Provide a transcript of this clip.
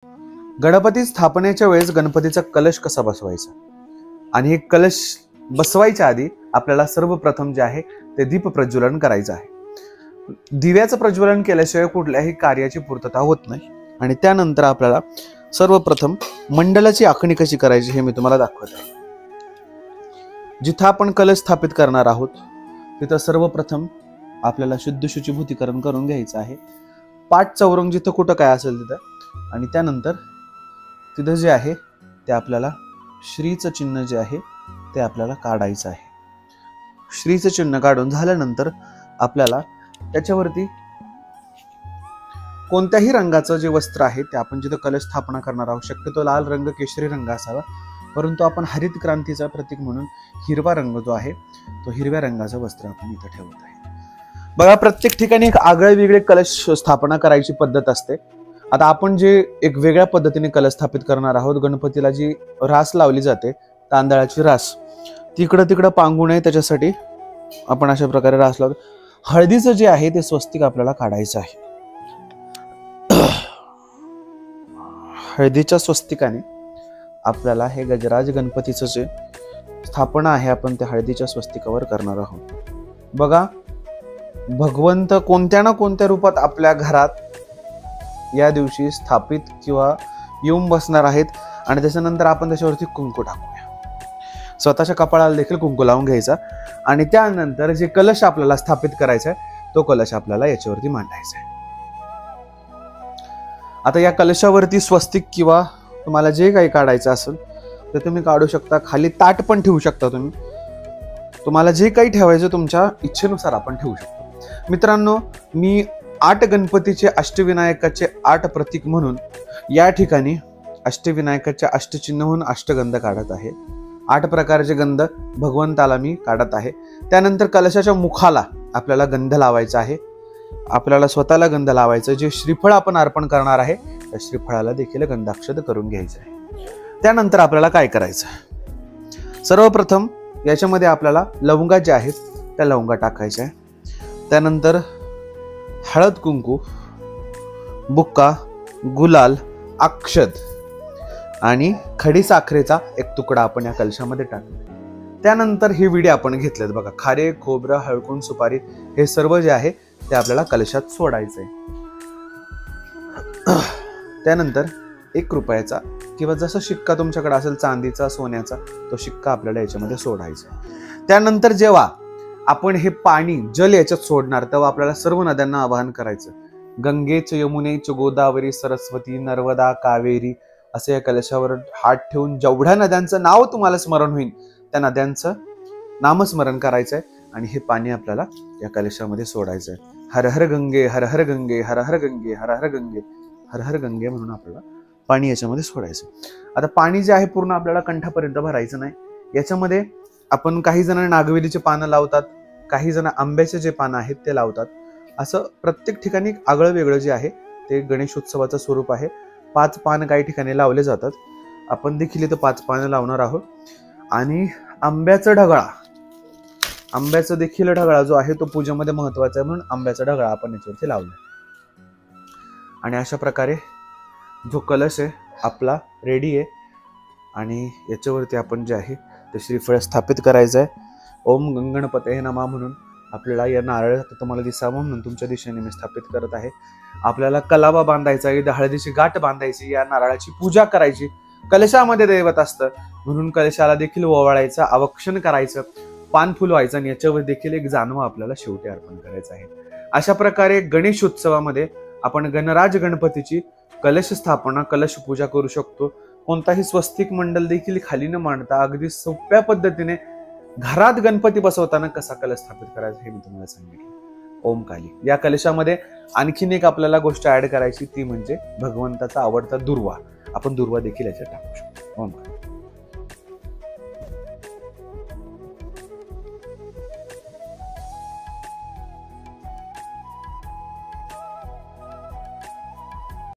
गणपती स्थापनेच्या वेळेस गणपतीचा कलश कसा बसवायचा आणि हे कलश बसवायच्या आधी आपल्याला सर्वप्रथम जे आहे ते दीप प्रज्वलन करायचं आहे। दिव्याचं प्रज्वलन केल्याशिवाय कुठल्याही कार्याची पूर्तता होत नाही। आणि त्यानंतर आपल्याला सर्वप्रथम मंडलाची आखणी कशी करायची हे मी तुम्हाला दाखवत आहे। जिथं आपण कलश स्थापित करणार आहोत तिथं सर्वप्रथम आपल्याला शुद्ध शुचिभूतीकरण करून घ्यायचं आहे। पाठ चौरंग जिथं कुठं काय असेल तिथं, आणि त्यानंतर तिथं जे आहे ते आपल्याला श्रीचं चिन्ह जे आहे ते आपल्याला काढायचं आहे। श्रीचं चिन्ह काढून झाल्यानंतर आपल्याला त्याच्यावरती कोणत्याही रंगाचं जे वस्त्र आहे ते आपण जिथं कलश स्थापना करणार आहोत, शक्यतो लाल रंग केशरी रंग असावा, परंतु आपण हरित क्रांतीचा प्रतीक म्हणून हिरवा रंग जो आहे तो हिरव्या रंगाचं वस्त्र आपण इथं ठेवत आहे। बघा, प्रत्येक ठिकाणी एक आगळे वेगळे कलश स्थापना करायची पद्धत असते। आता आपण जे एक वेगळ्या पद्धतीने कलश स्थापित करणार आहोत, गणपतीला जी रास लावली जाते तांदळाची रास, तिकडं पांगू नये त्याच्यासाठी आपण अशा प्रकारे रास लावतो। हळदीचं जे आहे ते स्वस्तिक आपल्याला काढायचं आहे। हळदीच्या स्वस्तिकाने आपल्याला हे गजराज गणपतीचं जे स्थापना आहे आपण त्या हळदीच्या स्वस्तिकावर करणार आहोत। बघा, भगवंत कोणत्या ना कोणत्या रूपात आपल्या घरात या दिवशी स्थापित किंवा येऊन बसणार आहेत, आणि त्याच्यानंतर आपण त्याच्यावरती कुंकू टाकूया। स्वतःच्या कपाळाला देखील कुंकू लावून घ्यायचा, आणि त्यानंतर जे कलश आपल्याला स्थापित करायचा आहे तो कलश आपल्याला याच्यावरती मांडायचा आहे। आता या कलशावरती स्वस्तिक किंवा तुम्हाला जे काही काढायचं असेल ते तुम्ही काढू शकता। खाली ताट पण ठेवू शकता तुम्हाला जे काही ठेवायचं तुमच्या इच्छेनुसार आपण ठेवू शकतो। मित्रांनो, मी 8 गणपतीचे अष्टविनायकाचे 8 प्रतीक म्हणून या ठिकाणी अष्टविनायकाच्या अष्टचिन्हहून अष्टगंध काढत आहे। 8 प्रकारचे गंध भगवंताला मी काढत आहे। त्यानंतर कलशाच्या मुखाला आपल्याला गंध लावायचा आहे, आपल्याला स्वतःला गंध लावायचं। जे श्रीफळ आपण अर्पण करणार आहे त्या श्रीफळाला देखील गंधाक्षत करून घ्यायचं आहे। त्यानंतर आपल्याला काय करायचं, सर्वप्रथम याच्यामध्ये आपल्याला लवंगा ज्या आहेत त्या लवंगा टाकायच्या आहे। त्यानंतर हळद कुंकू, बुक्का, गुलाल, अक्षत आणि खडी साखरेचा एक तुकडा आपण या कलशामध्ये टाकला। त्यानंतर हे विडे आपण घेतलेत बघा, खारे, खोबरं, हळकुंड, सुपारी, हे सर्व जे आहे ते आपल्याला कलशात सोडायचंय। त्यानंतर 1 रुपयाचा किंवा जसा शिक्का तुमच्याकडे असेल चांदीचा, सोन्याचा, तो शिक्का आपल्याला याच्यामध्ये सोडायचा। त्यानंतर जेव्हा आपण हे पाणी जल याच्यात सोडणार तेव्हा आपल्याला सर्व नद्यांना आवाहन करायचं। गंगेच, यमुनेच, गोदावरी, सरस्वती, नर्मदा, कावेरी असे या कलशावर हात ठेवून जेवढ्या नद्यांचं नाव तुम्हाला स्मरण होईल त्या नद्यांचं नामस्मरण करायचंय, आणि हे पाणी आपल्याला या कलशामध्ये सोडायचंय। हर हर गंगे, हर हर गंगे, हर हर गंगे, हर हर गंगे, हर हर गंगे म्हणून आपल्याला पाणी याच्यामध्ये सोडायचं। आता पाणी जे आहे पूर्ण आपल्याला कंठापर्यंत भरायचं नाही। याच्यामध्ये आपण काही जण नागवेलीचे पानं लावतात, काही जण आंब्याचे जे पानं आहेत ते लावतात। असं प्रत्येक ठिकाणी आगळं वेगळं जे आहे ते गणेशोत्सवाचं स्वरूप आहे। 5 पान काही ठिकाणी लावले जातात, आपण देखील इथं 5 पानं लावणार आहोत। आणि आंब्याचा ढगळा जो आहे तो पूजेमध्ये महत्वाचा आहे, म्हणून आंब्याचा ढगळा आपण याच्यावरती लावला। आणि अशा प्रकारे जो कलश आहे आपला रेडी आहे, आणि याच्यावरती आपण जे आहे ते श्रीफळ स्थापित करायचं आहे। ओम गंगणपते नमः म्हणून आपल्याला या नारळ तुम्हाला दिसावं म्हणून तुमच्या दिशेने मी स्थापित करत आहे। आपल्याला कलावा बांधायचा, हळदीची गाठ बांधायची, या नारळाची पूजा करायची। कलशामध्ये दैवत असतं म्हणून कलशाला देखील ओवाळायचं, अवक्षण करायचं, पान फुल व्हायचं, आणि याच्यावर देखील एक जानवा आपल्याला शेवटी अर्पण करायचं आहे। अशा प्रकारे गणेशोत्सवामध्ये आपण गणराज गणपतीची कलश स्थापना, कलश पूजा करू शकतो। कोणताही स्वस्तिक मंडल देखील खाली न मांडता अगदी सोप्या पद्धतीने घरात गणपती बसवताना कसा कलश स्थापित करायचा हे मी तुम्हाला सांगितलं। ओम काली। या कलशामध्ये आणखीन एक आपल्याला गोष्ट ऍड करायची, ती म्हणजे भगवंताचा आवडता दुर्वा, आपण दुर्वा देखील याच्यात टाकू शकतो। ओम काली।